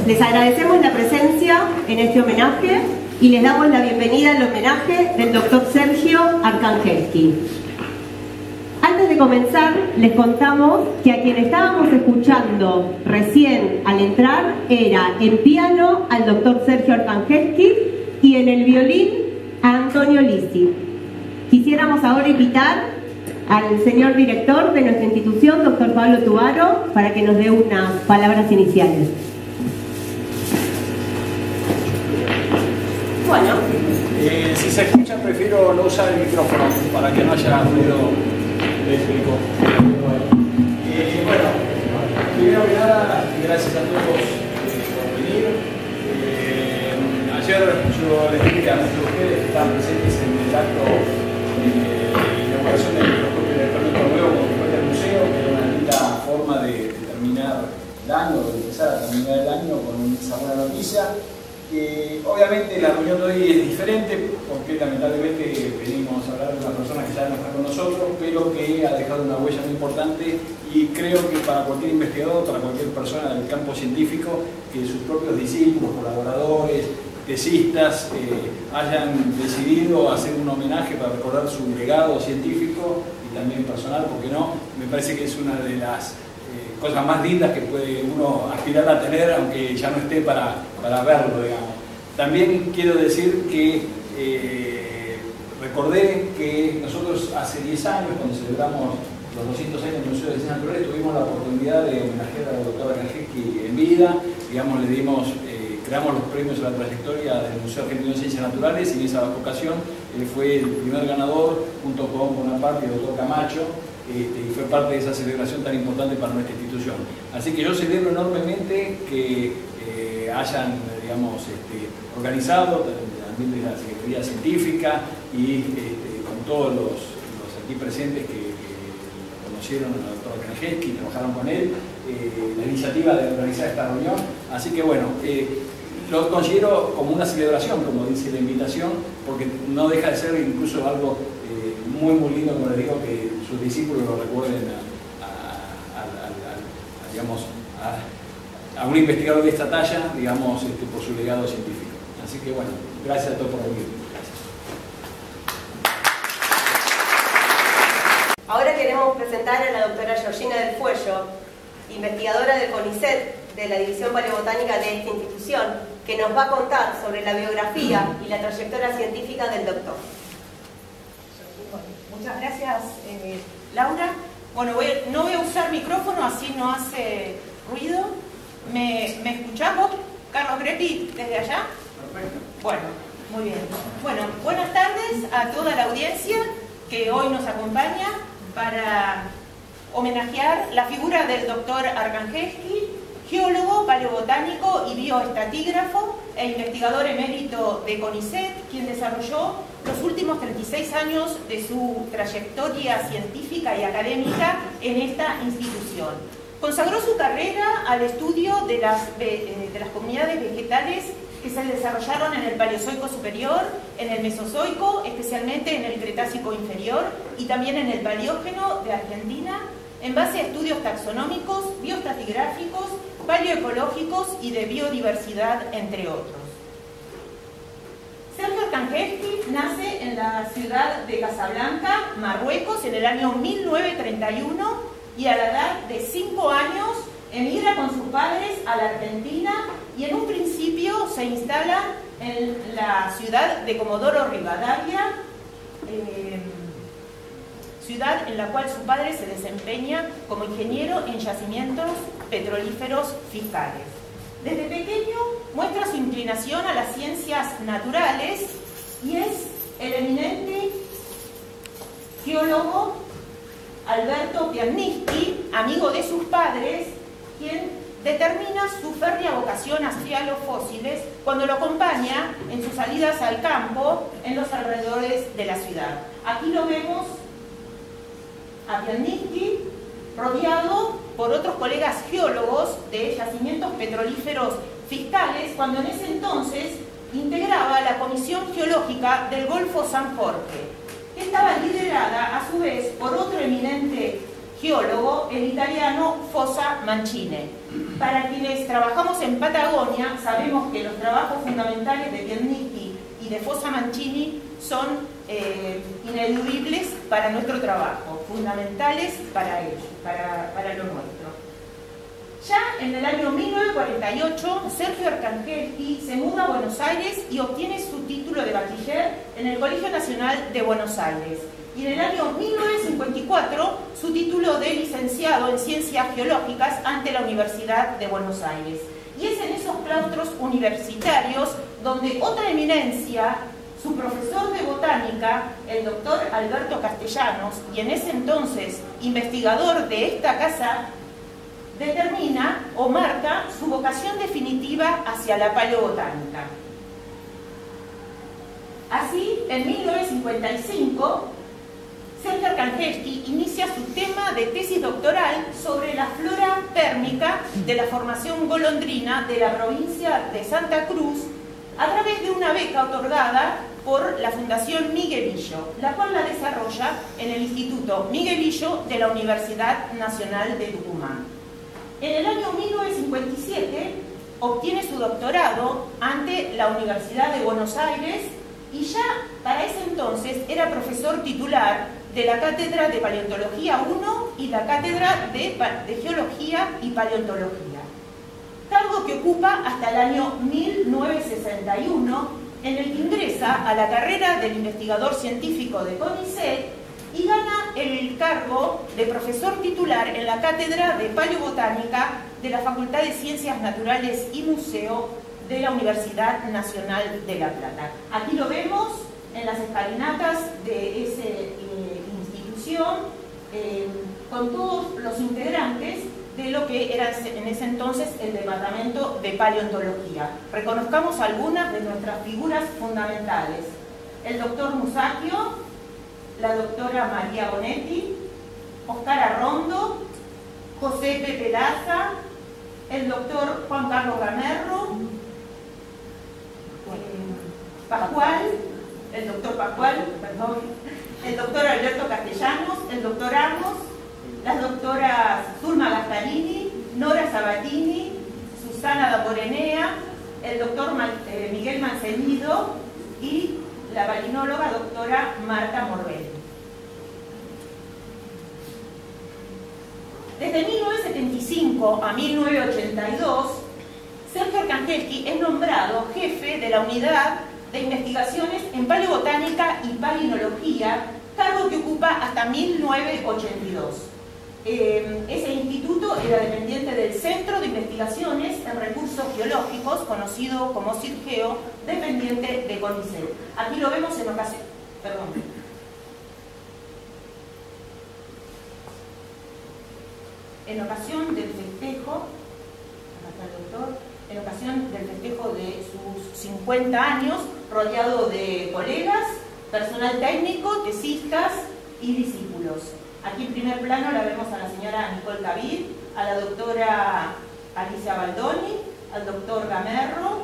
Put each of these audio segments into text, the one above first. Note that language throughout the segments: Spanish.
Les agradecemos la presencia en este homenaje y les damos la bienvenida al homenaje del doctor Sergio Arkangelski. Antes de comenzar, les contamos que a quien estábamos escuchando recién al entrar era en piano al doctor Sergio Arkangelski y en el violín a Antonio Lisi. Quisiéramos ahora invitar al señor director de nuestra institución, doctor Pablo Tubaro, para que nos dé unas palabras iniciales. Bueno. Si se escucha, prefiero no usar el micrófono para que no haya ruido eléctrico. Bueno, primero que nada, gracias a todos por venir. Ayer yo les dije a ustedes que estaban presentes en el acto de inauguración del microscopio electrónico nuevo con el del museo, que era una linda forma de terminar el año, de empezar a terminar el año con esa buena noticia. Obviamente la reunión de hoy es diferente porque lamentablemente venimos a hablar de una persona que ya no está con nosotros, pero que ha dejado una huella muy importante y creo que para cualquier investigador, para cualquier persona del campo científico, que sus propios discípulos, colaboradores, tesistas hayan decidido hacer un homenaje para recordar su legado científico y también personal, porque no, me parece que es una de las cosas más lindas que puede uno aspirar a tener, aunque ya no esté para verlo, digamos. También quiero decir que recordé que nosotros hace 10 años, cuando celebramos los 200 años del Museo de Ciencias Naturales, tuvimos la oportunidad de homenajear a la doctora Arkangelski en vida, digamos, le dimos, creamos los premios a la trayectoria del Museo Argentino de Ciencias Naturales y en esa ocasión fue el primer ganador, junto con Bonaparte y el doctor Camacho, y fue parte de esa celebración tan importante para nuestra institución. Así que yo celebro enormemente que hayan, digamos, organizado también de la Secretaría Científica y con todos los aquí presentes que conocieron al doctor Arkangelski, trabajaron con él, la iniciativa de organizar esta reunión. Así que bueno, lo considero como una celebración, como dice la invitación, porque no deja de ser incluso algo muy lindo, como les digo, que sus discípulos lo recuerden digamos, a un investigador de esta talla, digamos, por su legado científico. Así que bueno, gracias a todos por venir. Gracias. Ahora queremos presentar a la doctora Georgina del Fuello, investigadora del CONICET de la División Paleobotánica de esta institución, que nos va a contar sobre la biografía y la trayectoria científica del doctor. Muchas gracias, Laura. Bueno, no voy a usar micrófono, así no hace ruido. ¿Me escuchás vos, Carlos Greppi, desde allá? Perfecto. Bueno, muy bien. Bueno, buenas tardes a toda la audiencia que hoy nos acompaña para homenajear la figura del doctor Arkangelski, geólogo, paleobotánico y bioestatígrafo e investigador emérito de CONICET, quien desarrolló los últimos 36 años de su trayectoria científica y académica en esta institución. Consagró su carrera al estudio de las comunidades vegetales que se desarrollaron en el Paleozoico superior, en el Mesozoico, especialmente en el Cretácico inferior y también en el Paleógeno de Argentina, en base a estudios taxonómicos, bioestratigráficos, paleoecológicos y de biodiversidad, entre otros. Sergio Arkangelski nace en la ciudad de Casablanca, Marruecos, en el año 1931 y a la edad de 5 años emigra con sus padres a la Argentina y en un principio se instala en la ciudad de Comodoro Rivadavia, ciudad en la cual su padre se desempeña como ingeniero en yacimientos petrolíferos fiscales. Desde pequeño muestra su inclinación a las ciencias naturales y es el eminente geólogo Alberto Piannisti, amigo de sus padres, quien determina su férrea vocación hacia los fósiles cuando lo acompaña en sus salidas al campo en los alrededores de la ciudad. Aquí lo vemos a Piannisti rodeado por otros colegas geólogos de yacimientos petrolíferos fiscales, cuando en ese entonces integraba la Comisión Geológica del Golfo San Jorge, que estaba liderada a su vez por otro eminente geólogo, en italiano Fossa Mancine. Para quienes trabajamos en Patagonia, sabemos que los trabajos fundamentales de Pierniti y de Fossa Mancini son ineludibles para nuestro trabajo, fundamentales para ellos, para lo nuestro. Ya en el año 1948, Sergio Arcanghelski se muda a Buenos Aires y obtiene su título de bachiller en el Colegio Nacional de Buenos Aires. Y en el año 1954, su título de licenciado en Ciencias Geológicas ante la Universidad de Buenos Aires. Y es en esos claustros universitarios donde otra eminencia, su profesor de botánica, el doctor Alberto Castellanos, y en ese entonces investigador de esta casa, determina o marca su vocación definitiva hacia la paleobotánica. Así, en 1955, Sergio Arcanghelski inicia su tema de tesis doctoral sobre la flora térmica de la formación golondrina de la provincia de Santa Cruz a través de una beca otorgada por la Fundación Miguelillo, la cual la desarrolla en el Instituto Miguelillo de la Universidad Nacional de Tucumán. En el año 1957 obtiene su doctorado ante la Universidad de Buenos Aires y ya para ese entonces era profesor titular de la Cátedra de Paleontología 1 y la Cátedra de Geología y Paleontología, cargo que ocupa hasta el año 1961, en el que ingresa a la carrera del investigador científico de CONICET y gana el cargo de profesor titular en la Cátedra de Paleobotánica de la Facultad de Ciencias Naturales y Museo de la Universidad Nacional de La Plata. Aquí lo vemos en las escalinatas de esa institución, con todos los integrantes de lo que era en ese entonces el Departamento de Paleontología. Reconozcamos algunas de nuestras figuras fundamentales: el doctor Musacchio, la doctora María Bonetti, Oscar Arrondo, José Pepe Laza, el doctor Juan Carlos Gamerro, el doctor Alberto Castellanos, el doctor Amos, las doctoras Zulma Gasparini, Nora Sabatini, Susana Damborenea, el doctor Miguel Mancenido y la balinóloga doctora Marta Morbelli. Desde 1975 a 1982, Sergio Arcanghelski es nombrado jefe de la Unidad de Investigaciones en Paleobotánica y Palinología, cargo que ocupa hasta 1982. Ese instituto era dependiente del Centro de Investigaciones en Recursos Geológicos, conocido como CIRGEO, dependiente de CONICET. Aquí lo vemos en ocasión, en ocasión del festejo, acá está el doctor, en ocasión del festejo de sus 50 años, rodeado de colegas, personal técnico, tesistas y discípulos. Aquí en primer plano la vemos a la señora Nicole Cavil, a la doctora Alicia Baldoni, al doctor Gamerro,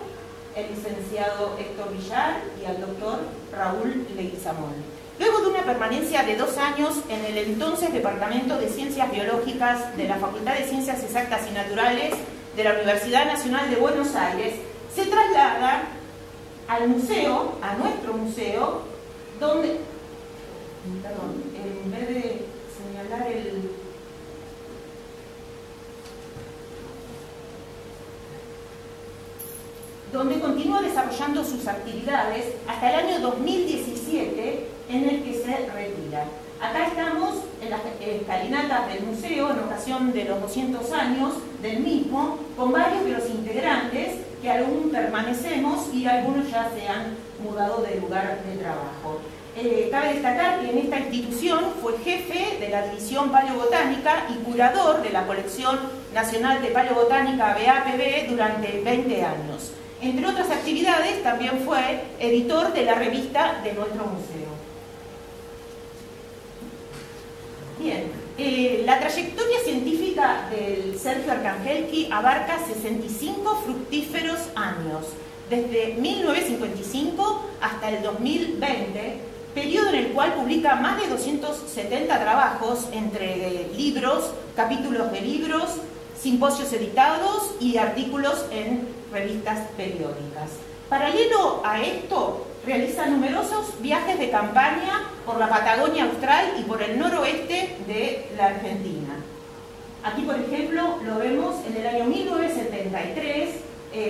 el licenciado Héctor Villar y al doctor Raúl Leguizamón. Luego de una permanencia de 2 años en el entonces Departamento de Ciencias Biológicas de la Facultad de Ciencias Exactas y Naturales de la Universidad Nacional de Buenos Aires, se traslada al museo, a nuestro museo, donde, en vez de señalar donde continúa desarrollando sus actividades hasta el año 2017, en el que se retira. Acá estamos en las escalinatas del museo en ocasión de los 200 años del mismo, con varios de los integrantes que aún permanecemos y algunos ya se han mudado de lugar de trabajo. Cabe destacar que en esta institución fue jefe de la División Paleobotánica y curador de la Colección Nacional de Paleobotánica BAPB durante 20 años. Entre otras actividades, también fue editor de la revista de nuestro museo. Bien, la trayectoria científica del Sergio Arcanghelski abarca 65 fructíferos años, desde 1955 hasta el 2020, periodo en el cual publica más de 270 trabajos entre libros, capítulos de libros, simposios editados y artículos en revistas periódicas. Paralelo a esto, realiza numerosos viajes de campaña por la Patagonia Austral y por el noroeste de la Argentina. Aquí, por ejemplo, lo vemos en el año 1973,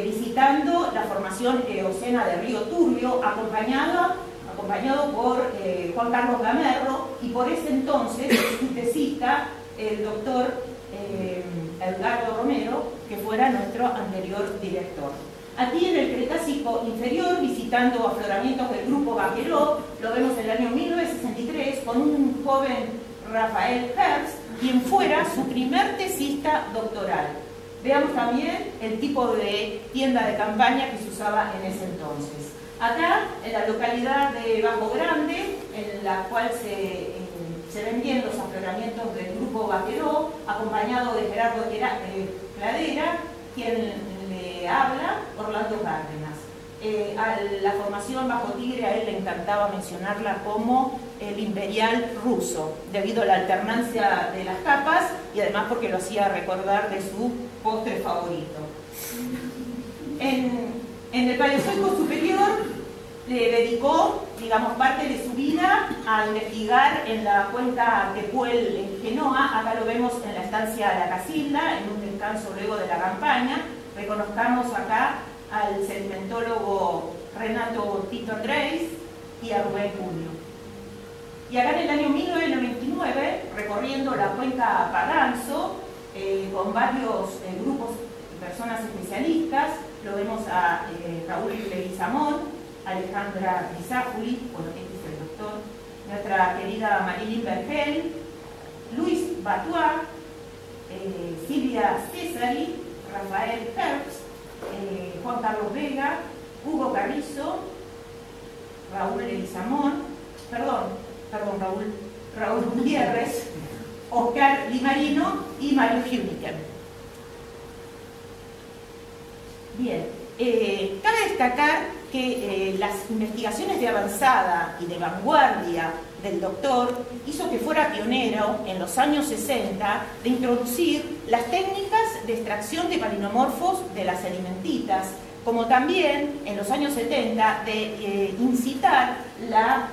visitando la formación eocena de Río Turbio, acompañado por Juan Carlos Gamerro, y por ese entonces sintetiza el doctor Edgardo Romero, que fuera nuestro anterior director. Aquí en el Cretácico inferior, visitando afloramientos del grupo Baqueró, lo vemos en el año 1963 con un joven Rafael Herbst, quien fuera su primer tesista doctoral. Veamos también el tipo de tienda de campaña que se usaba en ese entonces. Acá, en la localidad de Bajo Grande, en la cual se ven bien los afloramientos del grupo Baqueró, acompañado de Gerardo Cladera, quien le habla, Orlando Cárdenas. A la formación Bajo Tigre a él le encantaba mencionarla como el imperial ruso, debido a la alternancia de las capas y además porque lo hacía recordar de su postre favorito. En el Paleozoico superior le dedicó, digamos, parte de su vida a investigar en la cuenca Tepuel en Genoa. Acá lo vemos en la estancia La Casilda, en un descanso luego de la campaña. Reconozcamos acá al sedimentólogo Renato Tito Andrés y a Rubén Julio. Y acá en el año 1999, recorriendo la cuenca Paranzo, con varios grupos de personas especialistas, lo vemos a Raúl Leguizamón, Alejandra Rizáfuli, bueno, este es el doctor, nuestra querida Marilyn Vergel, Luis Batois, Silvia Cesari, Rafael Herbst, Juan Carlos Vega, Hugo Carrizo, Raúl Leguizamón, Raúl Gutiérrez, Oscar Limarino y Mario Hüniken. Bien, cabe destacar que las investigaciones de avanzada y de vanguardia del doctor hizo que fuera pionero en los años 60 de introducir las técnicas de extracción de palinomorfos de las sedimentitas, como también en los años 70 de incitar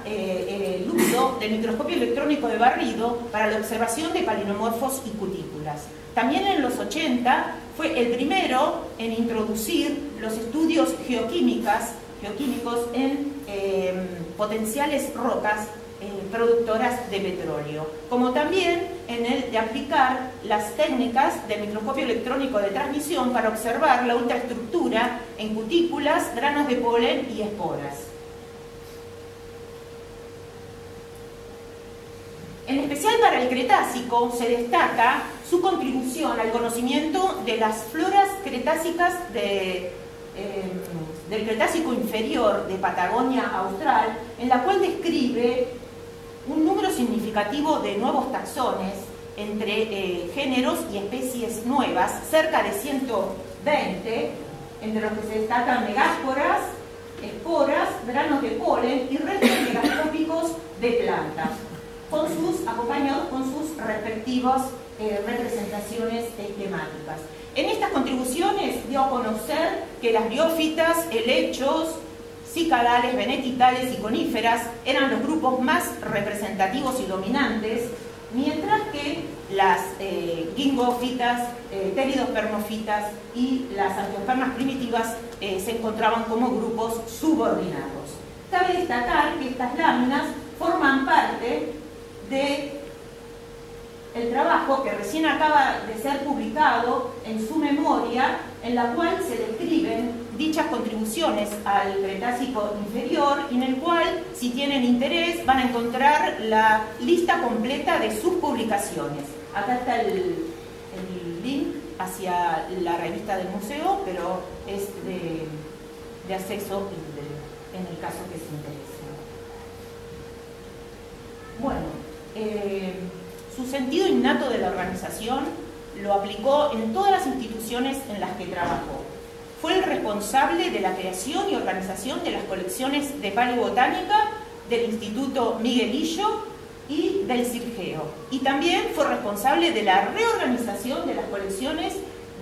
el uso del microscopio electrónico de barrido para la observación de palinomorfos y cutículas. También en los 80 fue el primero en introducir los estudios geoquímicos en potenciales rocas productoras de petróleo, como también en el de aplicar las técnicas del microscopio electrónico de transmisión para observar la ultraestructura en cutículas, granos de polen y esporas. En especial para el Cretácico se destaca su contribución al conocimiento de las floras cretácicas del Cretácico inferior de Patagonia Austral, en la cual describe un número significativo de nuevos taxones entre géneros y especies nuevas, cerca de 120, entre los que se destacan megásporas, esporas, granos de polen y restos megascópicos de plantas, acompañados con sus respectivas representaciones esquemáticas. En estas contribuciones dio a conocer que las briófitas, helechos, cicadales, venetitales y coníferas eran los grupos más representativos y dominantes, mientras que las gingófitas, pteridospermófitas y las angiospermas primitivas se encontraban como grupos subordinados. Cabe destacar que estas láminas forman parte del trabajo que recién acaba de ser publicado en su memoria, en la cual se describen dichas contribuciones al Cretácico inferior y en el cual, si tienen interés, van a encontrar la lista completa de sus publicaciones. Acá está el link hacia la revista del museo, pero es de acceso libre, en el caso que se interese. Bueno, su sentido innato de la organización lo aplicó en todas las instituciones en las que trabajó. Fue el responsable de la creación y organización de las colecciones de paleobotánica del Instituto Miguelillo y del CIRGEO. Y también fue responsable de la reorganización de las colecciones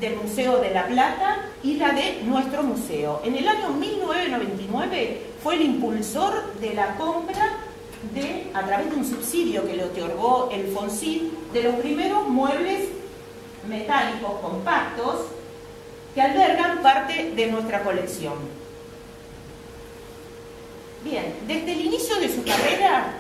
del Museo de La Plata y la de nuestro museo. En el año 1999 fue el impulsor de la compra a través de un subsidio que le otorgó el FONSIT, de los primeros muebles metálicos compactos que albergan parte de nuestra colección. Bien, desde el inicio de su carrera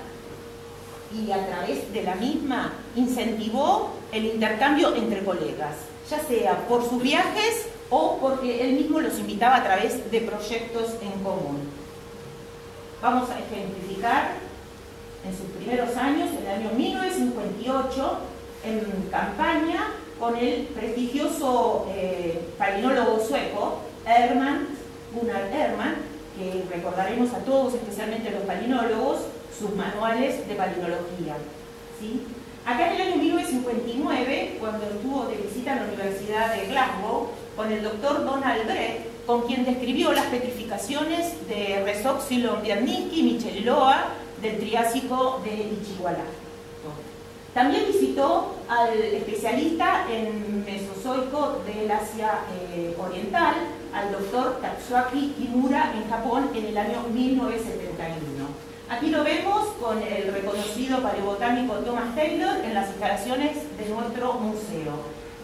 y a través de la misma incentivó el intercambio entre colegas, ya sea por sus viajes o porque él mismo los invitaba a través de proyectos en común. Vamos a ejemplificar en sus primeros años, en el año 1958, en campaña con el prestigioso palinólogo sueco Gunnar Hermann, que recordaremos a todos, especialmente los palinólogos, sus manuales de palinología, ¿sí? Acá en el año 1959, cuando estuvo de visita en la Universidad de Glasgow, con el doctor Donald Brett, con quien describió las petrificaciones de Resorpsilon Biernitsky y Micheloa del Triásico de Ichigualá. También visitó al especialista en Mesozoico del Asia Oriental, al doctor Tatsuaki Kimura, en Japón, en el año 1971. Aquí lo vemos con el reconocido paleobotánico Thomas Taylor en las instalaciones de nuestro museo.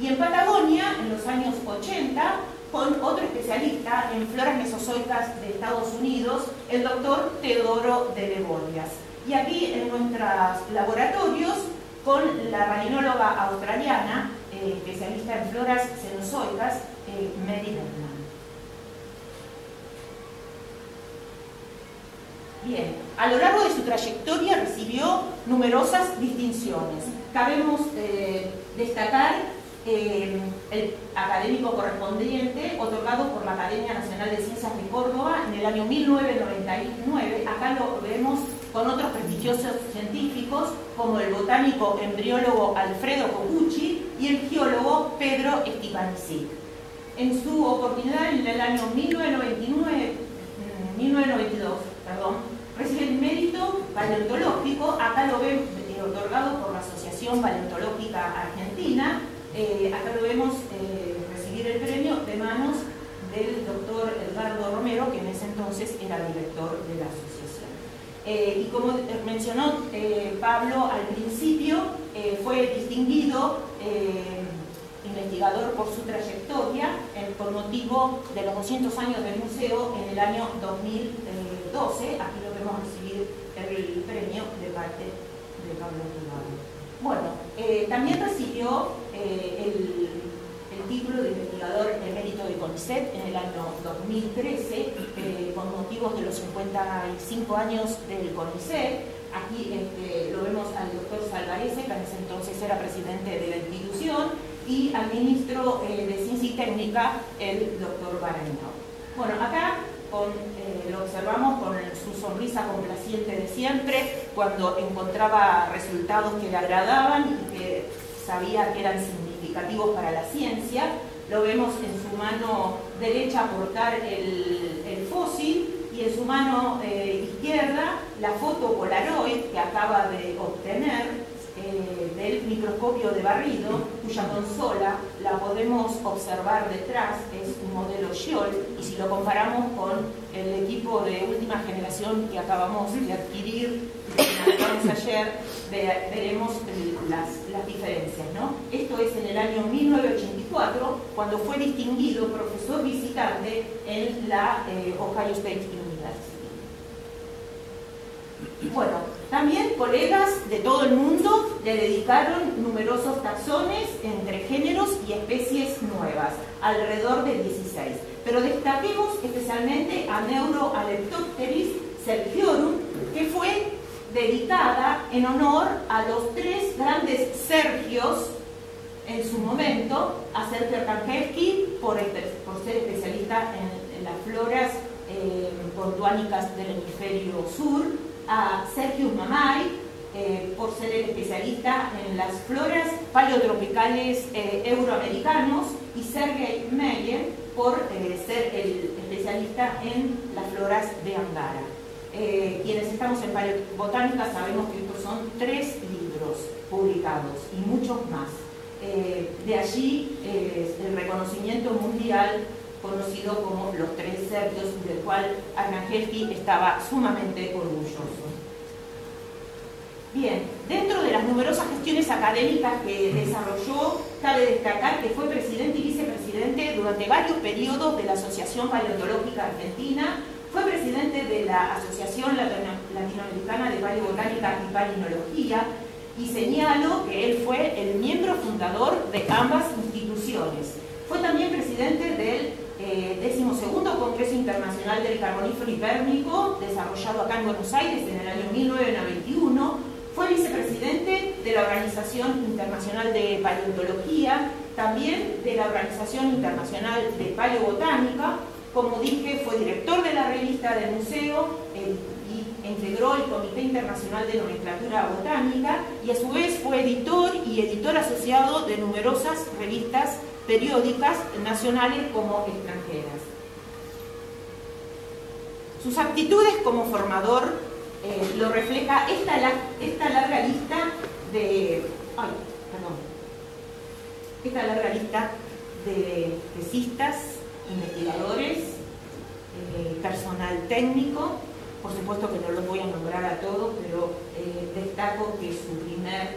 Y en Patagonia, en los años 80, con otro especialista en floras mesozoicas de Estados Unidos, el doctor Teodoro de Leborias. Y aquí en nuestros laboratorios, con la palinóloga australiana, especialista en floras cenozoicas, Mary Bellman. Bien, a lo largo de su trayectoria recibió numerosas distinciones. Cabemos destacar el académico correspondiente otorgado por la Academia Nacional de Ciencias de Córdoba en el año 1999. Acá lo vemos con otros prestigiosos científicos como el botánico embriólogo Alfredo Cocucci y el geólogo Pedro Stipanisic. En su oportunidad, en el año 1992, recibe el mérito paleontológico. Acá lo ven otorgado por la Asociación Paleontológica Argentina. Acá lo vemos recibir el premio de manos del doctor Edgardo Romero, que en ese entonces era director de la asociación. Y como mencionó Pablo al principio, fue distinguido investigador por su trayectoria con motivo de los 200 años del museo en el año 2012. Aquí lo vemos recibir el premio de parte de Pablo Rubado. Bueno, también recibió el título de investigador emérito de CONICET en el año 2013 con motivos de los 55 años del CONICET. Aquí lo vemos al doctor Salvarese, que en ese entonces era presidente de la institución, y al ministro de Ciencia y Técnica, el doctor Barañao. Bueno, acá lo observamos con su sonrisa complaciente de siempre, cuando encontraba resultados que le agradaban y que sabía que eran significativos para la ciencia. Lo vemos en su mano derecha portar el fósil y en su mano izquierda la foto Polaroid que acaba de obtener del microscopio de barrido, cuya consola la podemos observar detrás. Es un modelo Schiol, y si lo comparamos con el equipo de última generación que acabamos de adquirir ayer, veremos las diferencias, ¿no? Esto es en el año 1984, cuando fue distinguido profesor visitante en la Ohio State University. Bueno, también colegas de todo el mundo le dedicaron numerosos taxones entre géneros y especies nuevas, alrededor de 16. Pero destaquemos especialmente a Neuroaleptopteris sergiorum, que fue dedicada en honor a los tres grandes Sergios en su momento: a Sergio Arkangelski por ser especialista en las floras gondwanicas del hemisferio sur, a Sergius Mamai por ser el especialista en las floras paleotropicales euroamericanos, y Sergei Meyer por ser el especialista en las floras de Angara. quienes estamos en paleobotánica sabemos que estos son 3 libros publicados y muchos más. De allí el reconocimiento mundial conocido como los 3 Sergios, del cual Arcangelsky estaba sumamente orgulloso. Bien, dentro de las numerosas gestiones académicas que desarrolló, cabe destacar que fue presidente y vicepresidente durante varios periodos de la Asociación Paleontológica Argentina, fue presidente de la Asociación Latinoamericana de Paleobotánica y Palinología, y señalo que él fue el miembro fundador de ambas instituciones. Fue también presidente del 12º Congreso Internacional del Carbonífero y Pérmico, desarrollado acá en Buenos Aires en el año 1991, fue vicepresidente de la Organización Internacional de Paleontología, también de la Organización Internacional de Paleobotánica, como dije, fue director de la revista del museo y integró el Comité Internacional de Nomenclatura Botánica, y a su vez fue editor y editor asociado de numerosas revistas periódicas nacionales como extranjeras. Sus aptitudes como formador lo refleja esta larga lista de tesistas, investigadores, personal técnico. Por supuesto que no los voy a nombrar a todos, pero destaco que su primer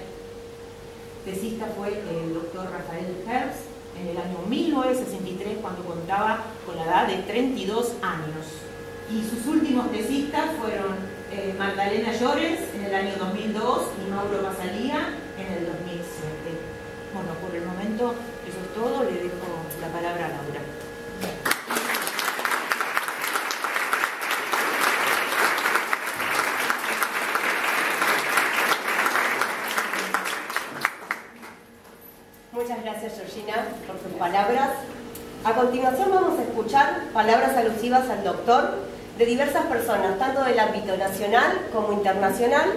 tesista fue el doctor Rafael Herbst en el año 1963, cuando contaba con la edad de 32 años. Y sus últimos tesistas fueron Magdalena Llorens en el año 2002 y Mauro Basalía en el 2007. Bueno, por el momento eso es todo. Le dejo la palabra a Laura. Muchas gracias, Georgina, por sus palabras. A continuación vamos a escuchar palabras alusivas al doctor de diversas personas, tanto del ámbito nacional como internacional,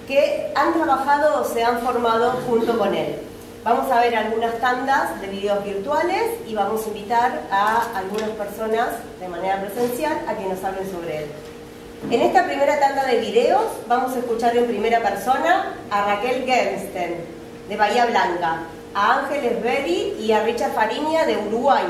que han trabajado o se han formado junto con él. Vamos a ver algunas tandas de videos virtuales y vamos a invitar a algunas personas de manera presencial a que nos hablen sobre él. En esta primera tanda de videos vamos a escuchar en primera persona a Raquel Gernsten, de Bahía Blanca, a Ángeles Berry y a Richard Fariña, de Uruguay,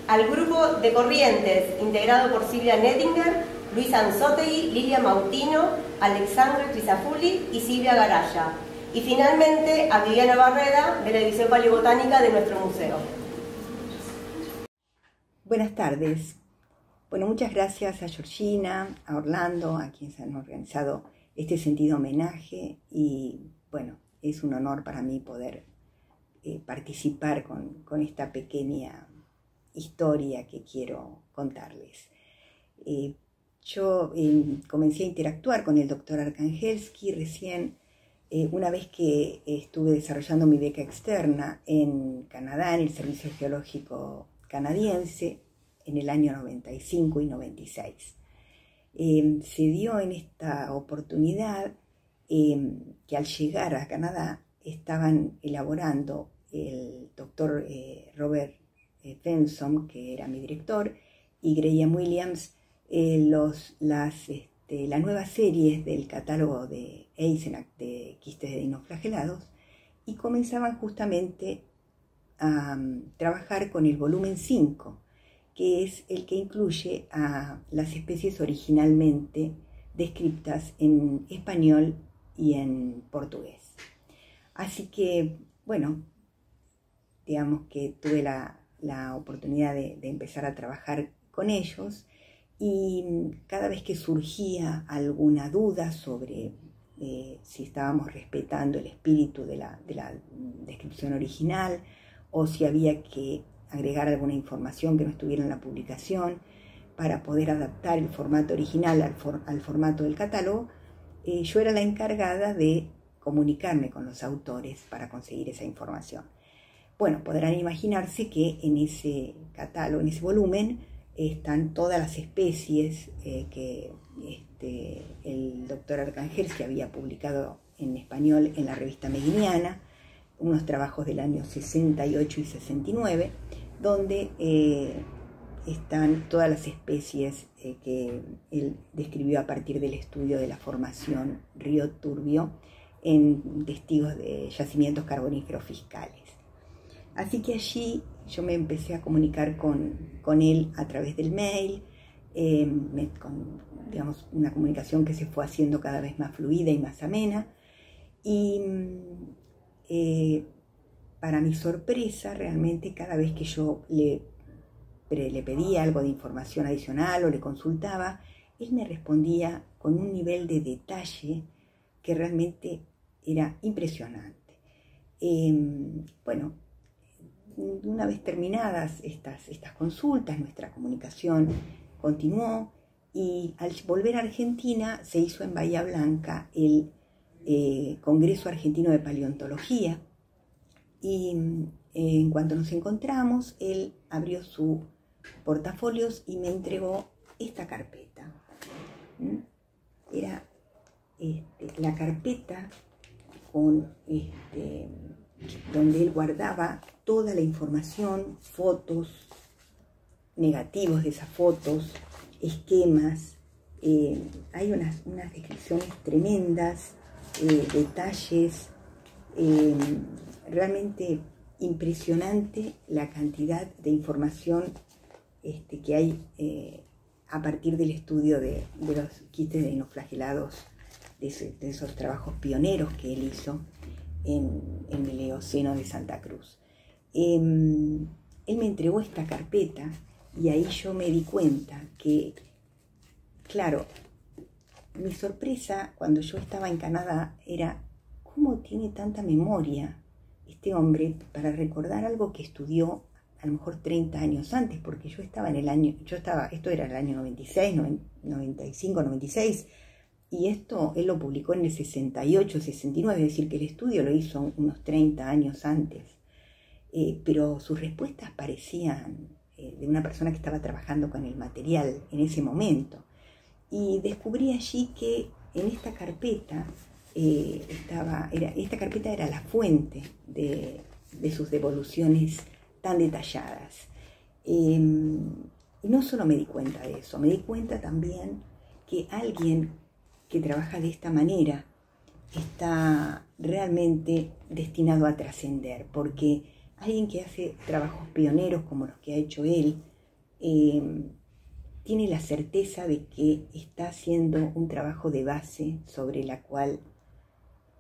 al grupo de Corrientes, integrado por Silvia Nettinger, Luis Anzotegui, Lilia Mautino, Alexandre Trizafulli y Silvia Garaya. Y finalmente a Viviana Barreda, de la División Paleobotánica de nuestro museo. Buenas tardes. Bueno, muchas gracias a Georgina, a Orlando, a quienes han organizado este sentido homenaje, y bueno, es un honor para mí poder participar con esta pequeña historia que quiero contarles. Yo comencé a interactuar con el doctor Arcangelsky recién una vez que estuve desarrollando mi beca externa en Canadá, en el Servicio Geológico Canadiense, en el año 95 y 96. Se dio en esta oportunidad que al llegar a Canadá estaban elaborando el doctor Robert Benson, que era mi director, y Graham Williams, las nuevas series del catálogo de Eisenach de quistes de dinoflagelados, y comenzaban justamente a trabajar con el volumen 5, que es el que incluye a las especies originalmente descritas en español y en portugués. Así que, bueno, digamos que tuve la oportunidad de empezar a trabajar con ellos, y cada vez que surgía alguna duda sobre si estábamos respetando el espíritu de la descripción original, o si había que agregar alguna información que no estuviera en la publicación para poder adaptar el formato original al formato del catálogo, yo era la encargada de comunicarme con los autores para conseguir esa información. Bueno, podrán imaginarse que en ese catálogo, en ese volumen, están todas las especies que el doctor Arcangelsky había publicado en español en la revista Meguiniana, unos trabajos del año 68 y 69, donde están todas las especies que él describió a partir del estudio de la formación Río Turbio en testigos de yacimientos carboníferos fiscales. Así que allí yo me empecé a comunicar con él a través del mail, con, digamos, una comunicación que se fue haciendo cada vez más fluida y más amena. Y para mi sorpresa, realmente cada vez que yo le pedía algo de información adicional o le consultaba, él me respondía con un nivel de detalle que realmente era impresionante. Bueno, una vez terminadas estas consultas, nuestra comunicación continuó, y al volver a Argentina se hizo en Bahía Blanca el Congreso Argentino de Paleontología, y en cuanto nos encontramos, él abrió su portafolios y me entregó esta carpeta. Era la carpeta con donde él guardaba toda la información, fotos, negativos de esas fotos, esquemas. Hay unas descripciones tremendas, detalles, realmente impresionante la cantidad de información que hay a partir del estudio de los quistes de dinoflagelados, de esos trabajos pioneros que él hizo en el Eoceno de Santa Cruz. Él me entregó esta carpeta y ahí yo me di cuenta que, claro, mi sorpresa cuando yo estaba en Canadá era cómo tiene tanta memoria este hombre para recordar algo que estudió a lo mejor 30 años antes, porque esto era el año 96, 95, 96, y esto él lo publicó en el 68, 69, es decir, que el estudio lo hizo unos 30 años antes. Pero sus respuestas parecían de una persona que estaba trabajando con el material en ese momento. Y descubrí allí que en esta carpeta, esta carpeta era la fuente de sus devoluciones tan detalladas. Y no solo me di cuenta de eso, me di cuenta también que alguien que trabaja de esta manera está realmente destinado a trascender, porque alguien que hace trabajos pioneros como los que ha hecho él, tiene la certeza de que está haciendo un trabajo de base sobre la cual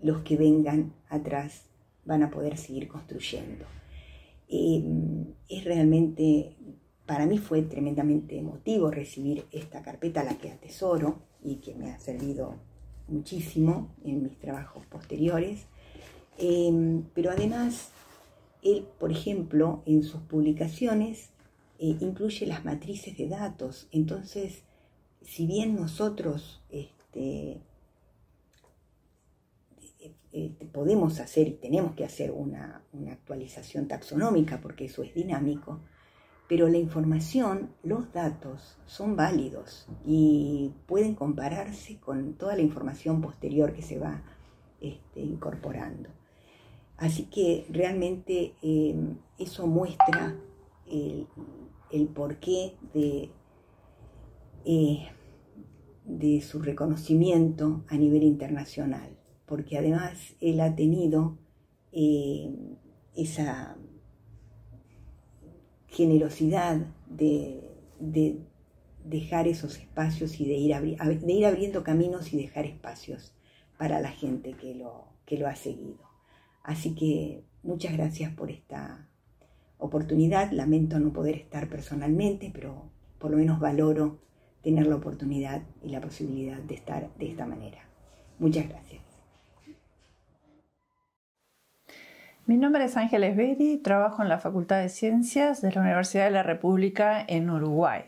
los que vengan atrás van a poder seguir construyendo. Es realmente, para mí fue tremendamente emotivo recibir esta carpeta, la que atesoro y que me ha servido muchísimo en mis trabajos posteriores. Pero además, él, por ejemplo, en sus publicaciones incluye las matrices de datos. Entonces, si bien nosotros podemos hacer y tenemos que hacer una actualización taxonómica, porque eso es dinámico, pero la información, los datos son válidos y pueden compararse con toda la información posterior que se va incorporando. Así que realmente eso muestra el porqué de su reconocimiento a nivel internacional, porque además él ha tenido esa generosidad de dejar esos espacios y de ir abriendo caminos y dejar espacios para la gente que lo ha seguido. Así que muchas gracias por esta oportunidad. Lamento no poder estar personalmente, pero por lo menos valoro tener la oportunidad y la posibilidad de estar de esta manera. Muchas gracias. Mi nombre es Ángeles Bedi, trabajo en la Facultad de Ciencias de la Universidad de la República en Uruguay.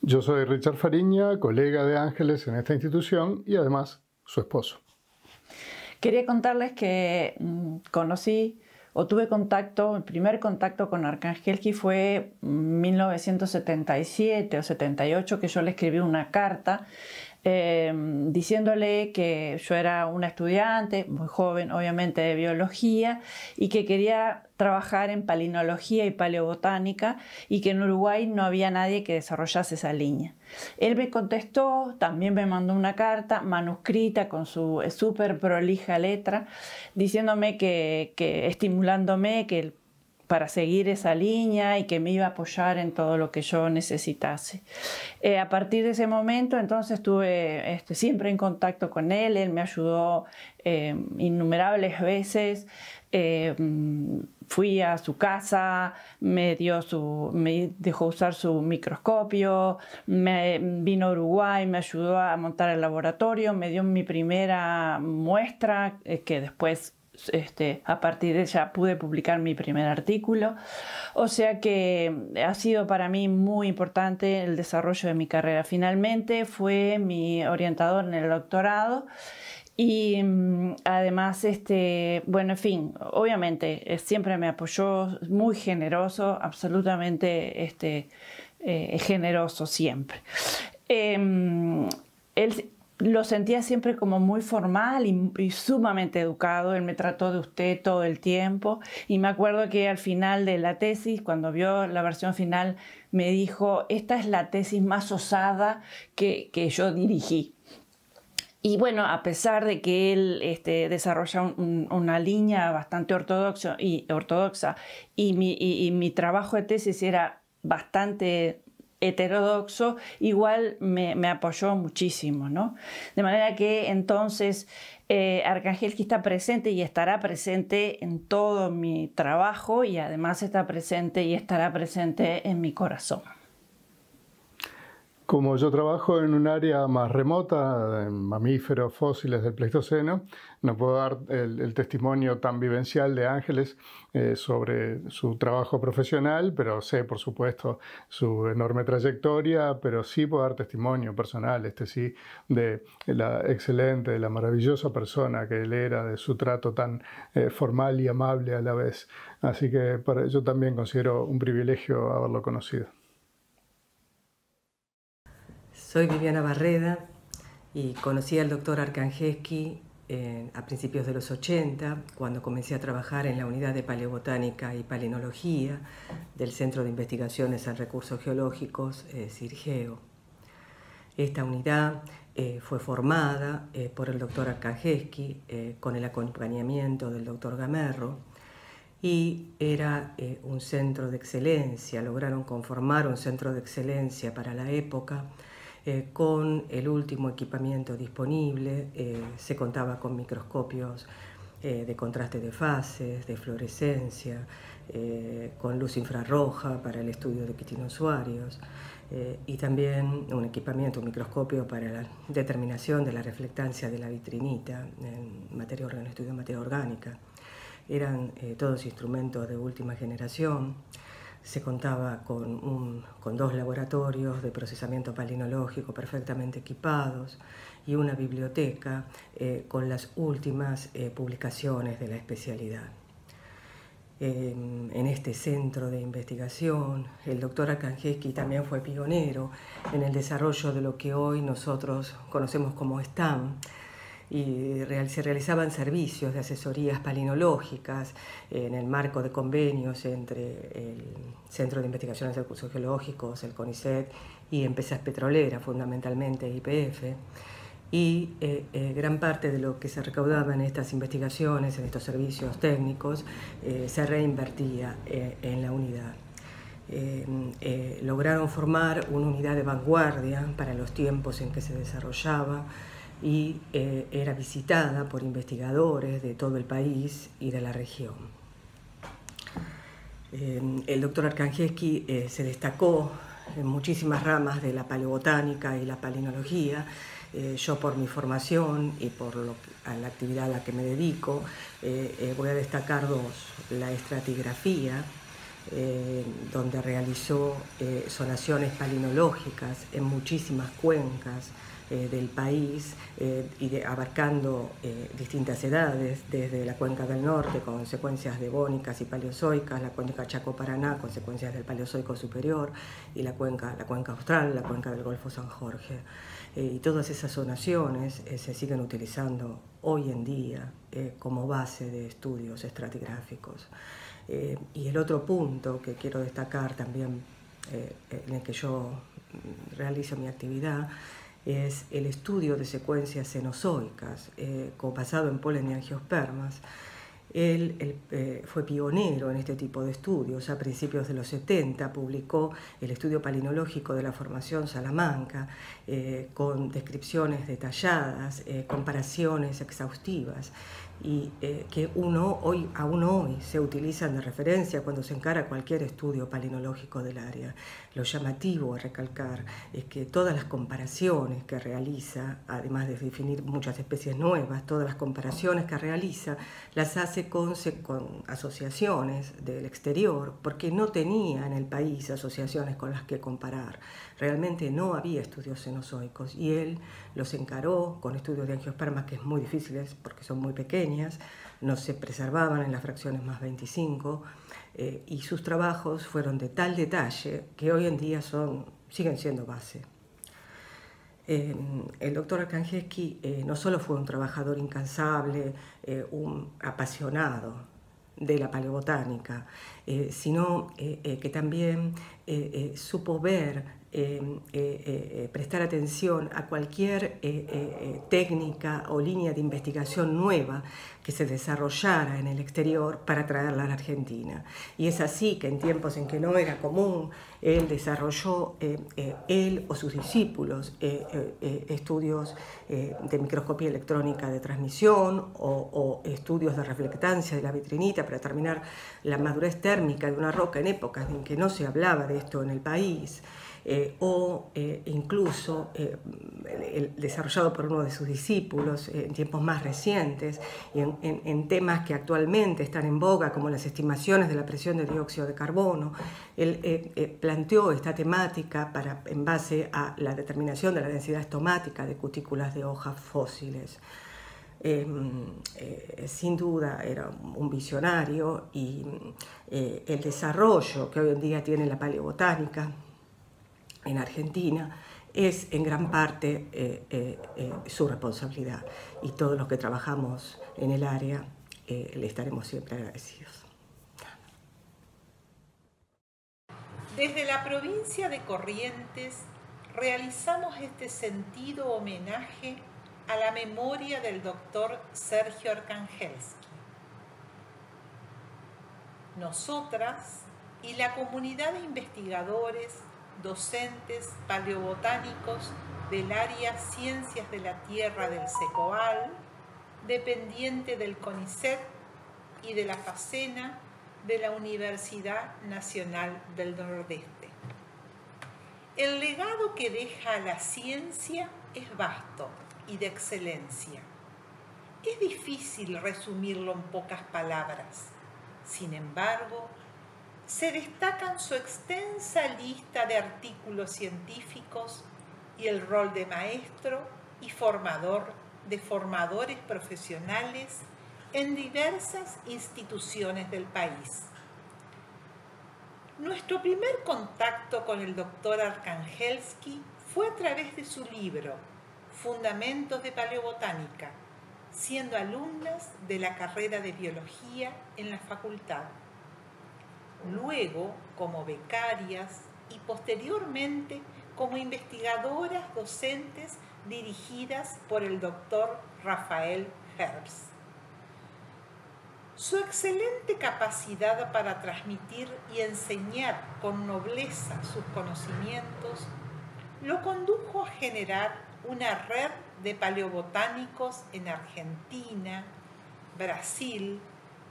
Yo soy Richard Fariña, colega de Ángeles en esta institución y además su esposo. Quería contarles que conocí o tuve contacto, el primer contacto con Arcangelsky fue en 1977 o 78, que yo le escribí una carta diciéndole que yo era una estudiante, muy joven obviamente, de biología y que quería trabajar en palinología y paleobotánica y que en Uruguay no había nadie que desarrollase esa línea. Él me contestó, también me mandó una carta manuscrita con su súper prolija letra, diciéndome estimulándome para seguir esa línea y que me iba a apoyar en todo lo que yo necesitase. A partir de ese momento, entonces, estuve siempre en contacto con él. Él me ayudó innumerables veces. Fui a su casa, me dejó usar su microscopio, vino a Uruguay, me ayudó a montar el laboratorio, me dio mi primera muestra que después a partir de ella pude publicar mi primer artículo. O sea que ha sido para mí muy importante el desarrollo de mi carrera. Finalmente fue mi orientador en el doctorado y además, bueno, en fin, obviamente siempre me apoyó, muy generoso, absolutamente generoso siempre. Él lo sentía siempre como muy formal y sumamente educado. Él me trató de usted todo el tiempo y me acuerdo que al final de la tesis, cuando vio la versión final, me dijo: esta es la tesis más osada que yo dirigí. Y bueno, a pesar de que él desarrolla una línea bastante ortodoxa y mi trabajo de tesis era bastante heterodoxo, igual me apoyó muchísimo, ¿no? De manera que entonces Arcangelsky está presente y estará presente en todo mi trabajo y además está presente y estará presente en mi corazón. Como yo trabajo en un área más remota, en mamíferos fósiles del Pleistoceno, no puedo dar el testimonio tan vivencial de Ángeles sobre su trabajo profesional, pero sé, por supuesto, su enorme trayectoria, pero sí puedo dar testimonio personal, sí, de la excelente, de la maravillosa persona que él era, de su trato tan formal y amable a la vez. Así que yo también considero un privilegio haberlo conocido. Soy Viviana Barreda y conocí al doctor Arcangelsky a principios de los 80, cuando comencé a trabajar en la unidad de paleobotánica y palinología del Centro de Investigaciones en Recursos Geológicos, CIRGEO. Esta unidad fue formada por el doctor Arcangelsky con el acompañamiento del doctor Gamerro y era un centro de excelencia. Lograron conformar un centro de excelencia para la época con el último equipamiento disponible. Se contaba con microscopios de contraste de fases, de fluorescencia, con luz infrarroja para el estudio de quitinosuarios y también un microscopio para la determinación de la reflectancia de la vitrinita en estudio de materia orgánica. Eran todos instrumentos de última generación. Se contaba con 2 laboratorios de procesamiento palinológico perfectamente equipados y una biblioteca con las últimas publicaciones de la especialidad. En este centro de investigación, el doctor Arcangelsky también fue pionero en el desarrollo de lo que hoy nosotros conocemos como STAM, y se realizaban servicios de asesorías palinológicas en el marco de convenios entre el Centro de Investigaciones de Recursos Geológicos, el CONICET, y empresas petroleras, fundamentalmente YPF. Y gran parte de lo que se recaudaba en estas investigaciones, en estos servicios técnicos, se reinvertía en la unidad. Lograron formar una unidad de vanguardia para los tiempos en que se desarrollaba, y era visitada por investigadores de todo el país y de la región. El doctor Arcangelsky se destacó en muchísimas ramas de la paleobotánica y la palinología. Yo, por mi formación y por la actividad a la que me dedico, voy a destacar 2: la estratigrafía donde realizó zonaciones palinológicas en muchísimas cuencas del país, abarcando distintas edades, desde la cuenca del norte con secuencias devónicas y paleozoicas, la cuenca Chaco-Paraná con secuencias del Paleozoico superior, y la cuenca austral, la cuenca del Golfo San Jorge. Y todas esas zonaciones se siguen utilizando hoy en día como base de estudios estratigráficos. Y el otro punto que quiero destacar también, en el que yo realizo mi actividad, es el estudio de secuencias cenozoicas, basado en polen y angiospermas. Él fue pionero en este tipo de estudios. A principios de los 70 publicó el estudio palinológico de la formación Salamanca, con descripciones detalladas, comparaciones exhaustivas, y que aún hoy se utilizan de referencia cuando se encara cualquier estudio palinológico del área. Lo llamativo a recalcar es que todas las comparaciones que realiza, además de definir muchas especies nuevas, todas las comparaciones que realiza las hace con asociaciones del exterior, porque no tenía en el país asociaciones con las que comparar. Realmente no había estudios cenozoicos, y él los encaró con estudios de angiospermas, que es muy difíciles porque son muy pequeñas, no se preservaban en las fracciones más 25, y sus trabajos fueron de tal detalle que hoy en día siguen siendo base. El doctor Arkanjewski no solo fue un trabajador incansable, un apasionado de la paleobotánica, sino que también supo prestar atención a cualquier técnica o línea de investigación nueva que se desarrollara en el exterior para traerla a la Argentina. Y es así que en tiempos en que no era común, él desarrolló, él o sus discípulos, estudios de microscopía electrónica de transmisión o estudios de reflectancia de la vitrinita para determinar la madurez térmica de una roca en épocas en que no se hablaba de esto en el país. Incluso desarrollado por uno de sus discípulos en tiempos más recientes, en temas que actualmente están en boga, como las estimaciones de la presión de dióxido de carbono. Él planteó esta temática en base a la determinación de la densidad estomática de cutículas de hojas fósiles. Sin duda era un visionario, y el desarrollo que hoy en día tiene la paleobotánica en Argentina es en gran parte su responsabilidad, y todos los que trabajamos en el área le estaremos siempre agradecidos. Desde la provincia de Corrientes realizamos este sentido homenaje a la memoria del doctor Sergio Arkanjewski. Nosotras y la comunidad de investigadores, docentes paleobotánicos del área Ciencias de la Tierra del SECOAL, dependiente del CONICET, y de la FACENA de la Universidad Nacional del Nordeste. El legado que deja la ciencia es vasto y de excelencia. Es difícil resumirlo en pocas palabras. Sin embargo, se destacan su extensa lista de artículos científicos y el rol de maestro y formador de formadores profesionales en diversas instituciones del país. Nuestro primer contacto con el doctor Arkanjewski fue a través de su libro Fundamentos de Paleobotánica, siendo alumnas de la carrera de Biología en la facultad. Luego, como becarias y posteriormente como investigadoras docentes dirigidas por el doctor Rafael Herbst. Su excelente capacidad para transmitir y enseñar con nobleza sus conocimientos lo condujo a generar una red de paleobotánicos en Argentina, Brasil,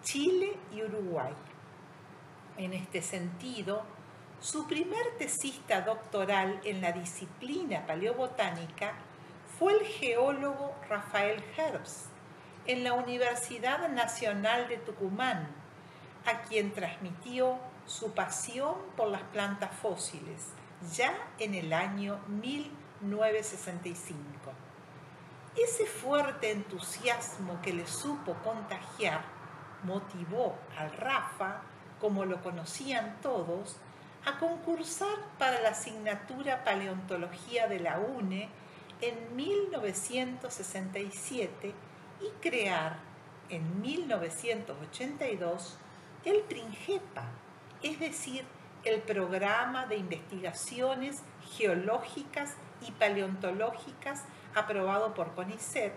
Chile y Uruguay. En este sentido, su primer tesista doctoral en la disciplina paleobotánica fue el geólogo Rafael Herbst en la Universidad Nacional de Tucumán, a quien transmitió su pasión por las plantas fósiles ya en el año 1965. Ese fuerte entusiasmo que le supo contagiar motivó al Rafa, como lo conocían todos, a concursar para la asignatura Paleontología de la UNE en 1967 y crear en 1982 el PRINGEPA, es decir, el Programa de Investigaciones Geológicas y Paleontológicas aprobado por CONICET,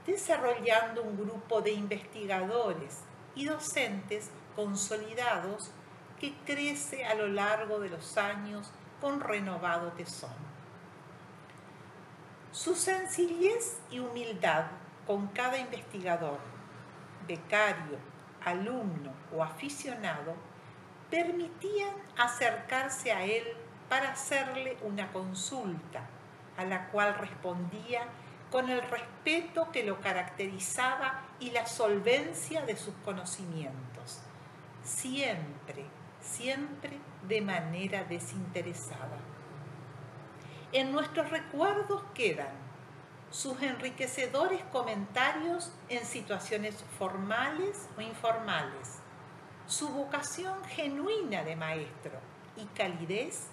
desarrollando un grupo de investigadores y docentes consolidados que crece a lo largo de los años con renovado tesón. Su sencillez y humildad con cada investigador, becario, alumno o aficionado, permitían acercarse a él para hacerle una consulta, a la cual respondía con el respeto que lo caracterizaba y la solvencia de sus conocimientos, siempre de manera desinteresada. En nuestros recuerdos quedan sus enriquecedores comentarios en situaciones formales o informales, su vocación genuina de maestro y calidez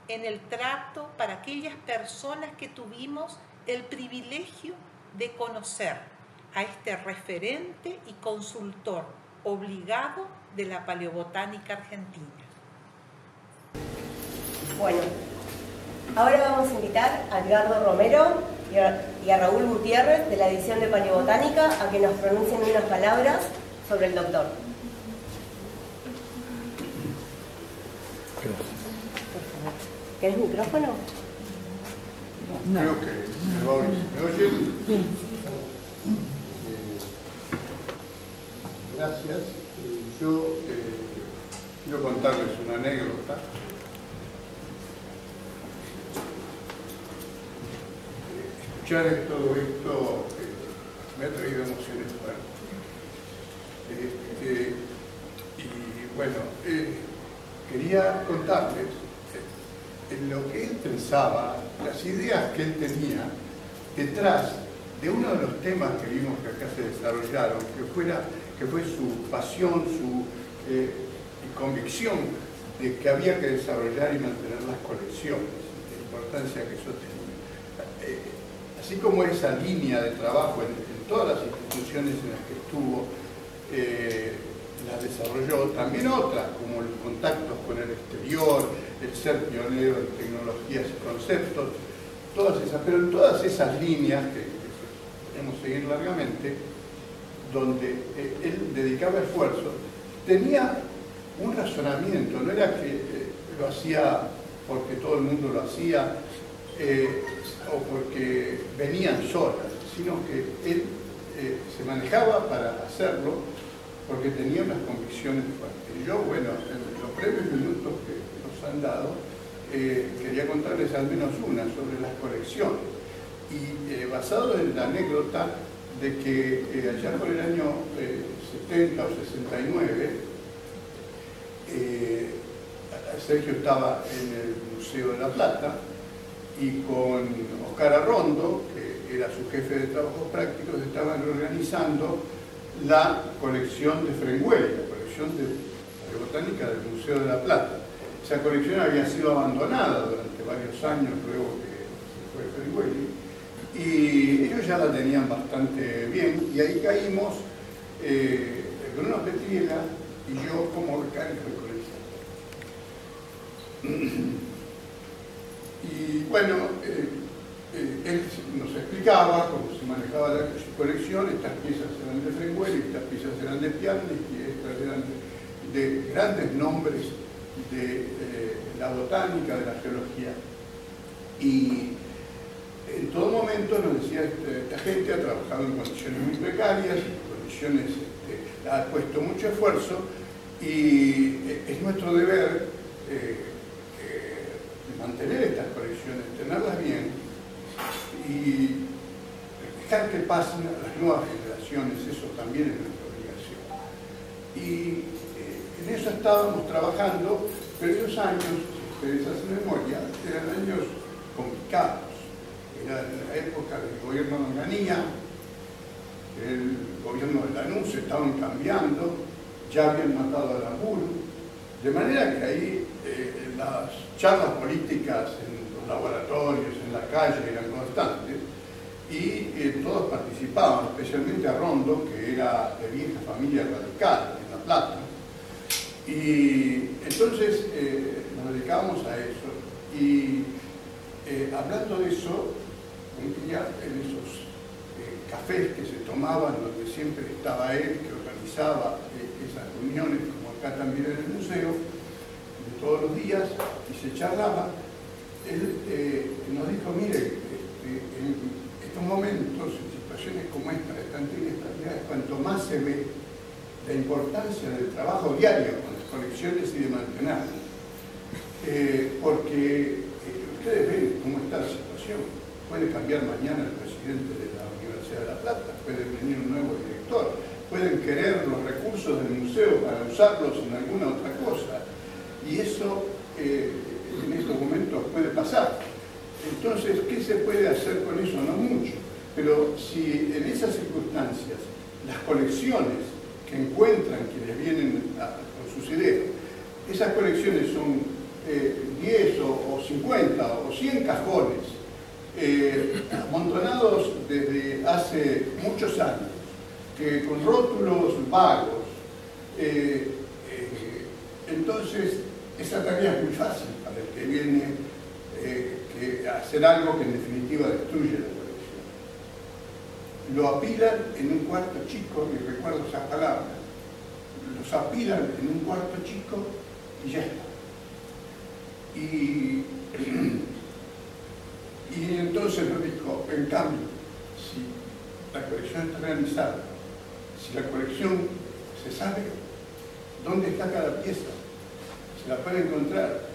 en el trato para aquellas personas que tuvimos el privilegio de conocer a este referente y consultor obligado de la paleobotánica argentina. Bueno, ahora vamos a invitar a Edgardo Romero y a Raúl Gutiérrez de la edición de Paleobotánica a que nos pronuncien unas palabras sobre el doctor. ¿Querés micrófono? No. Creo que me oyen. Gracias. Yo quiero contarles una anécdota. Escuchar todo esto me ha traído emociones fuertes. Y bueno, quería contarles en lo que él pensaba, las ideas que él tenía detrás de uno de los temas que vimos que acá se desarrollaron, que fue su pasión, su convicción de que había que desarrollar y mantener las colecciones, la importancia que eso tenía. Así como esa línea de trabajo en todas las instituciones en las que estuvo, las desarrolló, también otras, como los contactos con el exterior, el ser pionero en tecnologías y conceptos, todas esas, pero en todas esas líneas que podemos seguir largamente, donde él dedicaba esfuerzo, tenía un razonamiento, no era que lo hacía porque todo el mundo lo hacía o porque venían solas, sino que él se manejaba para hacerlo porque tenía unas convicciones fuertes. Y yo, bueno, en los breves minutos que nos han dado, quería contarles al menos una sobre las colecciones. Y basado en la anécdota de que allá por el año 70 o 69, Sergio estaba en el Museo de La Plata y con Oscar Arrondo, que era su jefe de trabajos prácticos, estaban organizando la colección de Frengueli, la colección de botánica del Museo de La Plata. Esa colección había sido abandonada durante varios años luego que se fue Frengueli, y ellos ya la tenían bastante bien, y ahí caímos Bruno Petriela y yo como becario colegial. Y bueno, él nos explicaba cómo se manejaba la colección. Estas piezas eran de Frengueli, estas piezas eran de Piandes y estas eran de grandes nombres de la botánica, de la geología. Y en todo momento nos decía, esta gente ha trabajado en condiciones muy precarias, condiciones, ha puesto mucho esfuerzo, y es nuestro deber mantener estas colecciones, tenerlas bien y dejar que pasen a las nuevas generaciones. Eso también es nuestra obligación. Y eso estábamos trabajando, pero esos años, si ustedes hacen memoria, eran años complicados. Era la época del gobierno de Onganía, el gobierno de Lanús, estaban cambiando, ya habían matado a Aramburu, de manera que ahí las charlas políticas en los laboratorios, en la calle, eran constantes, y todos participaban, especialmente Arrondo, que era de vieja familia radical en La Plata. Y entonces nos dedicábamos a eso, y hablando de eso, un día en esos cafés que se tomaban, donde siempre estaba él, que organizaba esas reuniones, como acá también en el museo, de todos los días, y se charlaba, él nos dijo, mire, en estos momentos, en situaciones como esta, de tanta inestabilidad, cuanto más se ve la importancia del trabajo diario con las colecciones y de mantenerlas. Porque ustedes ven cómo está la situación. Puede cambiar mañana el presidente de la Universidad de La Plata, puede venir un nuevo director, pueden querer los recursos del museo para usarlos en alguna otra cosa. Y eso en estos momentos puede pasar. Entonces, ¿qué se puede hacer con eso? No mucho. Pero si en esas circunstancias las colecciones que encuentran quienes vienen con sus ideas, esas colecciones son 10 o 50 o 100 cajones, amontonados desde hace muchos años, con rótulos vagos, entonces esa tarea es muy fácil para el que viene a hacer algo que en definitiva destruye la colección. Lo apilan en un cuarto chico, y recuerdo esas palabras, los apilan en un cuarto chico y ya está. Y entonces nos dijo, en cambio, si la colección está realizada, si la colección se sabe dónde está cada pieza, se la puede encontrar,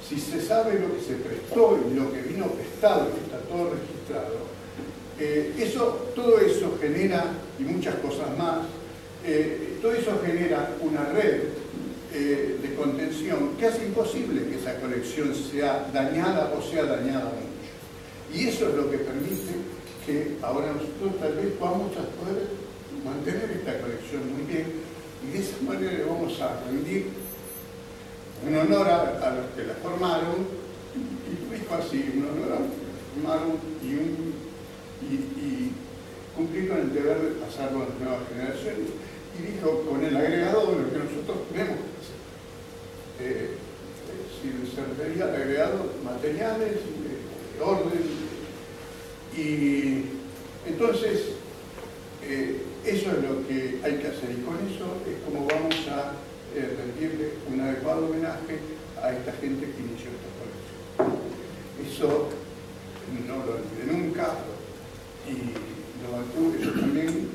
si se sabe lo que se prestó y lo que vino prestado, que está todo registrado, todo eso genera, y muchas cosas más, todo eso genera una red de contención que hace imposible que esa colección sea dañada o sea dañada mucho. Y eso es lo que permite que ahora nosotros tal vez podamos poder mantener esta colección muy bien, y de esa manera le vamos a rendir un honor a los que la formaron, y dijo así, un honor a los que la formaron y cumplir con el deber de pasarlo a las nuevas generaciones. Y dijo, con el agregado de lo que nosotros tenemos que hacer. Si se refería al agregado materiales, orden, y entonces eso es lo que hay que hacer, y con eso es como vamos a rendirle un adecuado homenaje a esta gente que inició esta colección. Eso no lo olvidé nunca, y lo mantuve yo también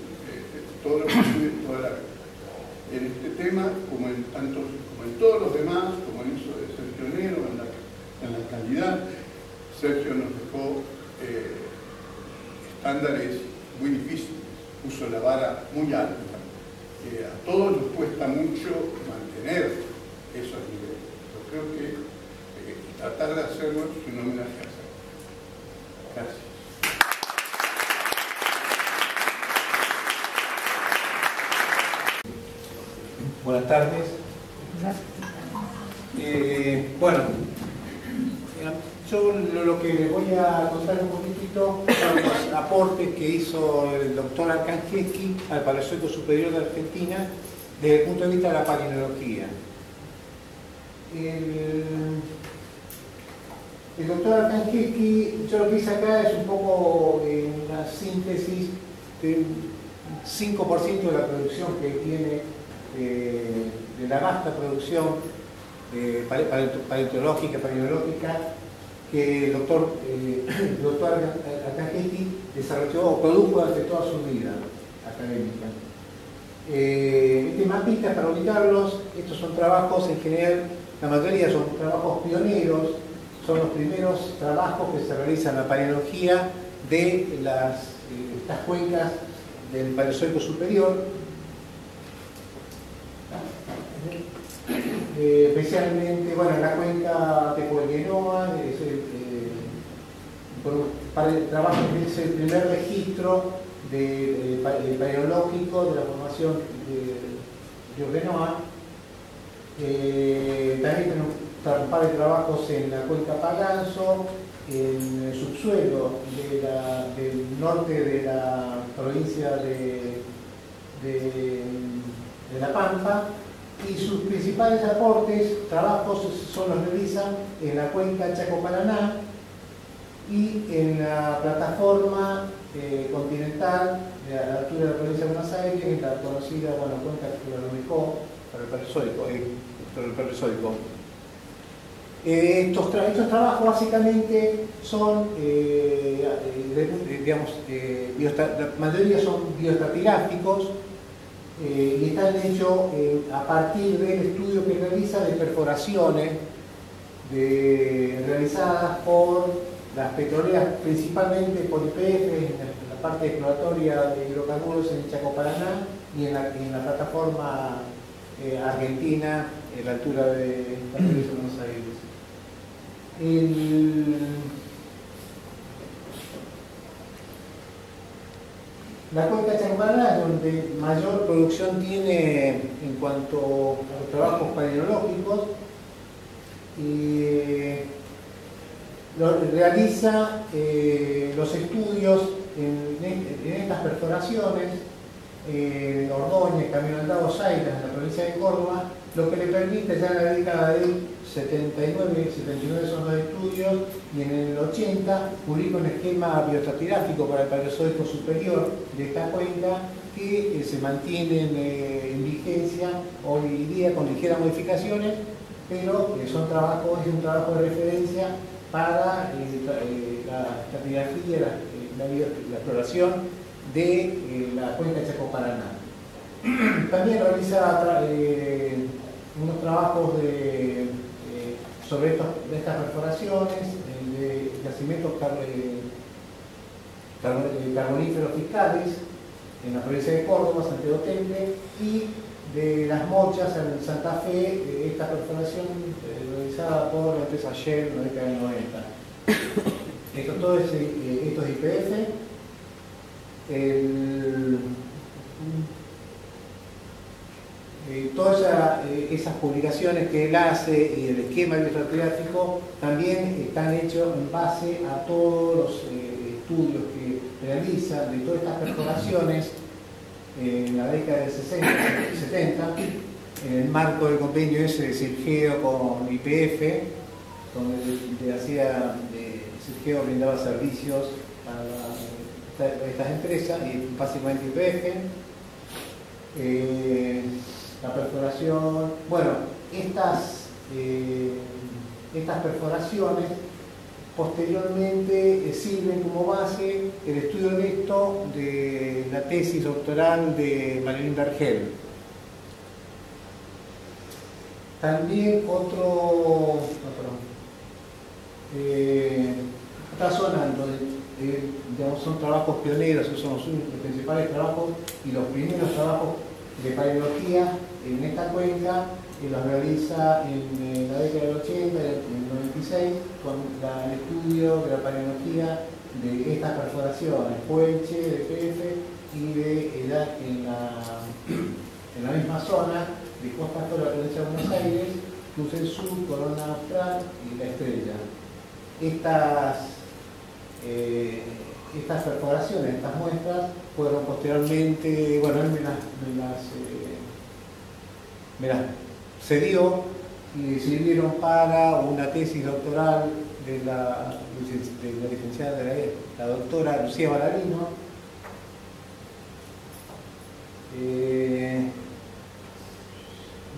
todo lo que estuve toda la vida. En este tema, como en todos los demás, como en eso de ser pionero, en la calidad, Sergio nos dejó estándares muy difíciles, puso la vara muy alta. A todos nos cuesta mucho mantener esos niveles. Yo creo que tratar de hacerlo es un homenaje a Sergio. Gracias. Buenas tardes. Bueno, yo lo que les voy a contar un poquitito son los aportes que hizo el doctor Arkangelski al Paleozoico Superior de Argentina desde el punto de vista de la palinología. El doctor Arkangelski, yo lo que hice acá es un poco una síntesis del 5% de la producción que tiene, de la vasta producción paleontológica, paleológica, que el doctor Arkangelski desarrolló o produjo durante toda su vida académica. Este mapita, para ubicarlos, estos son trabajos en general, la mayoría son trabajos pioneros, son los primeros trabajos que se realizan en la paleología de estas cuencas del Paleozoico superior. especialmente, bueno, en la cuenca de Tecuelguenoa, trabajo que es el primer registro paleológico de la formación de Tecuelguenoa. También tenemos un par de trabajos en la cuenca Paganzo, en el subsuelo del norte de la provincia de La Pampa, y sus principales trabajos los realizan en la cuenca Chaco-Paraná y en la plataforma continental a la altura de la provincia de Buenos Aires, en la conocida cuenca que lo ubicó para el Paleozoico. Estos trabajos básicamente son, la mayoría son bioestratigráficos y están hechos a partir del estudio que realiza de perforaciones realizadas por las petroleras, principalmente por YPF, en la parte exploratoria de hidrocarburos en Chaco-Paraná y en la plataforma argentina, en la altura de la provincia de Buenos Aires. La cuenca Chaco-Paraná es donde mayor producción tiene en cuanto a los trabajos paleológicos y realiza los estudios en estas perforaciones en Ordóñez, Camino Andado, Zaytas, en la provincia de Córdoba, lo que le permite ya en la década del 79 son los estudios, y en el 80 publica un esquema bioestratigráfico para el Paleozoico superior de esta cuenca que se mantiene en vigencia hoy día con ligeras modificaciones, pero es un trabajo de referencia para la estratigrafía, la exploración de la cuenca Chaco-Paraná. También realiza unos trabajos sobre estas perforaciones de yacimientos carboníferos fiscales en la provincia de Córdoba, Santiago Temple, y de las Mochas en Santa Fe, esta perforación realizada por la empresa Shell en la década del 90. Todo esto es YPF. Todas esas publicaciones que él hace y el esquema bioestratigráfico también están hechos en base a todos los estudios que realiza de todas estas perforaciones en la década del 60 y 70, en el marco del convenio ese de Sirgeo con YPF, donde Sirgeo brindaba servicios a estas empresas, y básicamente YPF. La perforación, bueno, estas perforaciones posteriormente sirven como base el estudio de esto de la tesis doctoral de Marilyn Vergel. También otra zona donde son trabajos pioneros, esos son los principales trabajos y los primeros trabajos de paleología en esta cuenca, que los realiza en la década del 80, en el 96, con el estudio de la paleología de estas perforaciones, Puelche, de PF, y en la misma zona de Costa Azul, la provincia de Buenos Aires, Cruz del Sur, Corona Austral y La Estrella. Estas perforaciones, estas muestras, fueron posteriormente, bueno, él me las cedió y sirvieron para una tesis doctoral de la licenciada, la doctora Lucía Balarino.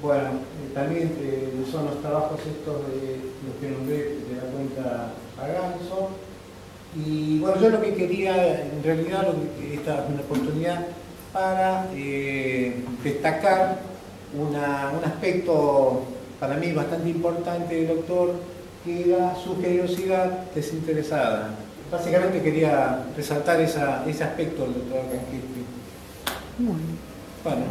Bueno, también son los trabajos estos de los que nombré de la cuenca Paganzo. Y bueno, yo lo que quería, en realidad, esta es una oportunidad para destacar un aspecto para mí bastante importante del doctor, que era su generosidad desinteresada. Básicamente quería resaltar ese aspecto del doctor Arcangel. Bueno.